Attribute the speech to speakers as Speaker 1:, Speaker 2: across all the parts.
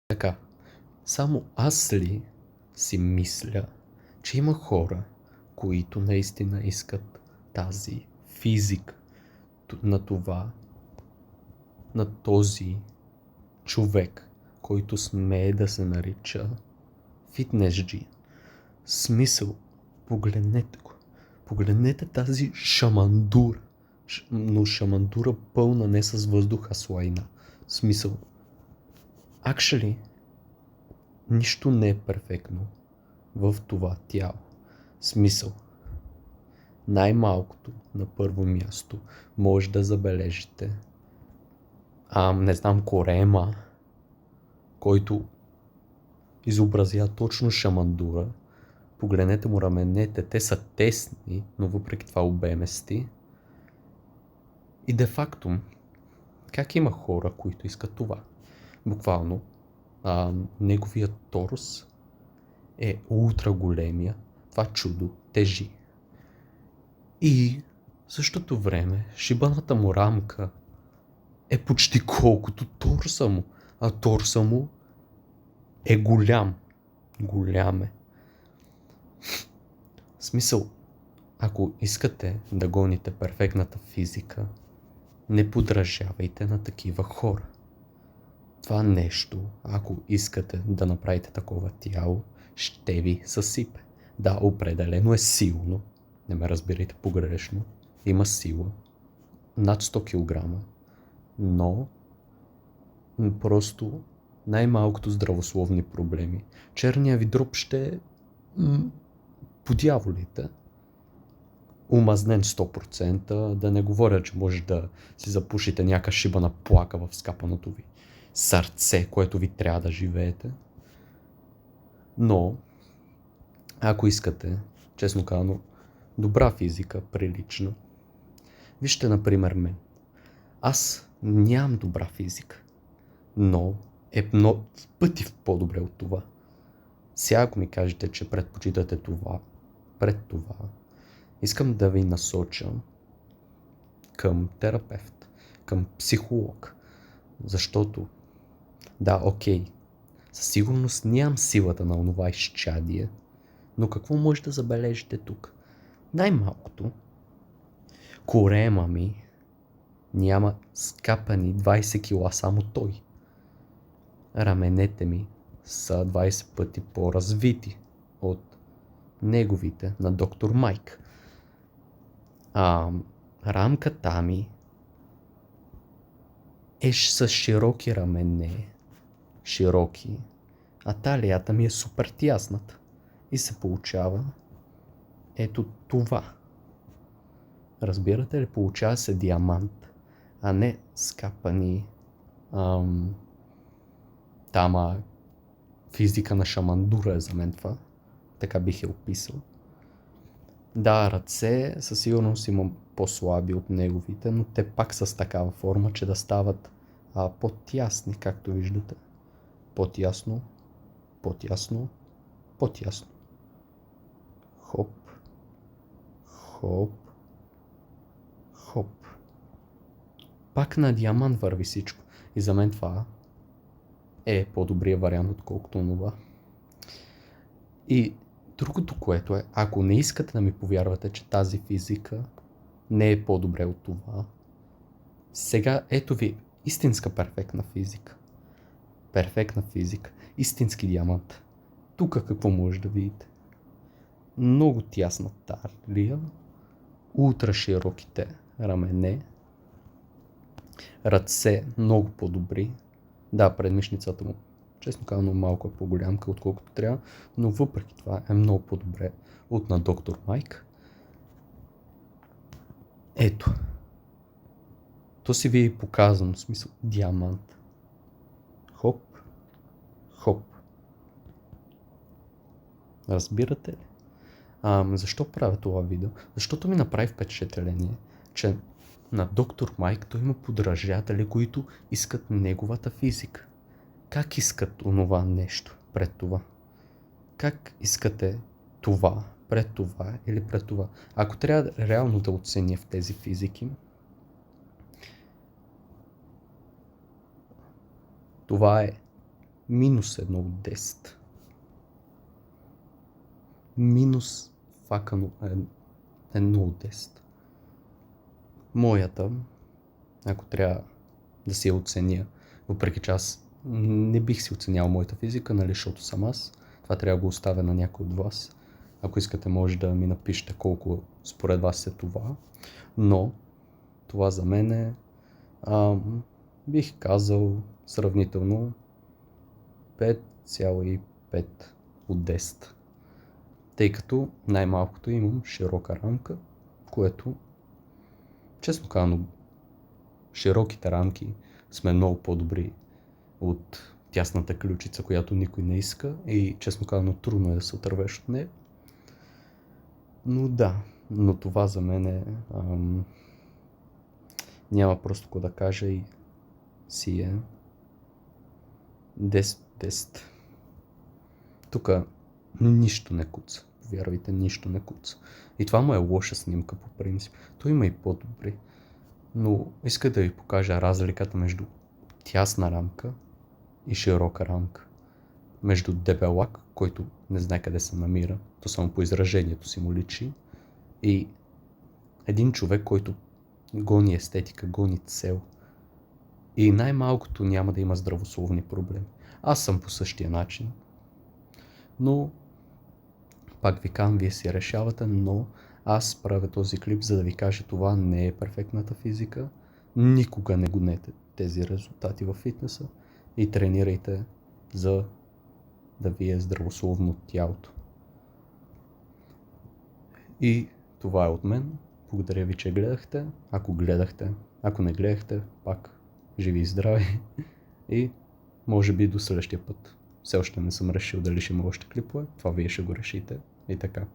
Speaker 1: Така, само аз ли си мисля, че има хора, които наистина искат тази физика на това, на този човек, който смее да се нарича фитнес-джи. Смисъл, погледнете го. Погледнете тази шамандура. Но шамандура пълна не с въздух, а с лайна. Смисъл, actually, нищо не е перфектно в това тяло. Смисъл, най-малкото на първо място може да забележите не знам, корема, който изобразява точно шамандура. Погледнете му раменете, те са тесни, но въпреки това обемести. И де-факто, как има хора, които искат това? Буквално, неговият торс е ултра големия, това чудо тежи. И в същото време шибаната му рамка е почти колкото торса му, а торса му е голям. Голям е. В смисъл, ако искате да гоните перфектната физика, не подражавайте на такива хора. Това нещо, ако искате да направите такова тяло, ще ви съсипе. Да, определено е силно. Не ме разбирайте погрешно. Има сила. Над 100 кг. Но просто най-малкото здравословни проблеми. Черния ви дроб ще е по дяволите. Умазнен 100%, да не говоря, че може да си запушите някаква шибана плака в скапаното ви сърце, което ви трябва да живеете. Но, ако искате, честно казано, добра физика, прилична, вижте, например, мен. Аз нямам добра физика, но е много пъти по-добре от това. Сега, ако ми кажете, че предпочитате това, пред това, искам да ви насоча към терапевт, към психолог, защото, да, окей, със сигурност нямам силата на онова изчадие, но какво може да забележите тук? Най-малкото, корема ми няма скапани 20 кила само той. Раменете ми са 20 пъти по-развити от неговите на доктор Майк. Рамката ми е с широки рамене, широки, а талията ми е супер тясната. И се получава ето това. Разбирате ли? Получава се диамант, а не скапани физика на шамандура е за мен това. Така бих я описал. Да, ръце със сигурност имам по-слаби от неговите, но те пак са с такава форма, че да стават по-тясни, както виждате. По-тясно, по-тясно, по-тясно. Хоп, хоп, хоп. Пак на диамант върви всичко. И за мен това е по-добрия вариант, отколкото това. И другото, което е, ако не искате да ми повярвате, че тази физика не е по-добре от това, сега ето ви истинска перфектна физика. Перфектна физика. Истински диамант. Тук какво може да видите? Много тясна талия, ултра широките рамене, ръце много по-добри. Да, предмишницата му, честно казано, малко е по-голямка, отколкото трябва, но въпреки това е много по-добре от на доктор Майк. Ето. То си ви е показано, в смисъл, диамант. Хоп, хоп. Разбирате ли? Защо правя това видео? Защото ми направи впечатление, че на доктор Майк той има подражатели, които искат неговата физика. Как искат онова нещо пред това? Как искате това пред това или пред това? Ако трябва реално да оценя в тези физики, това е минус 1 от 10. Минус факано 1 от 10. Моята, ако трябва да си я оценя, въпреки че аз не бих си оценял моята физика, нали, защото съм аз. Това трябва да го оставя на някой от вас. Ако искате, може да ми напишете колко според вас е това. Но това за мен е, бих казал, сравнително 5,5 от 10. Тъй като най-малкото имам широка рамка, което, честно казано, широките рамки сме много по-добри от тясната ключица, която никой не иска и, честно казано, трудно е да се отървеш от нея. Но да, но това за мен е, няма просто какво да кажа и си е 10. Тук нищо не куца, вярвайте, нищо не куца. И това му е лоша снимка по принцип. Той има и по-добри. Но иска да ви покажа разликата между тясна рамка и широка рамка. Между дебелак, който не знае къде се намира, то само по изражението си му личи, и един човек, който гони естетика, гони цел. И най-малкото няма да има здравословни проблеми. Аз съм по същия начин. Но, пак ви казвам, вие си решавате, но аз правя този клип, за да ви кажа, това не е перфектната физика. Никога не гонете тези резултати във фитнеса и тренирайте, за да ви е здравословно тялото. И това е от мен. Благодаря ви, че гледахте. Ако гледахте, ако не гледахте, пак живи и здрави. И може би до следващия път. Все още не съм решил дали ще има още клипове. Това вие ще го решите. И така.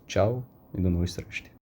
Speaker 1: Чао и до нови срещи.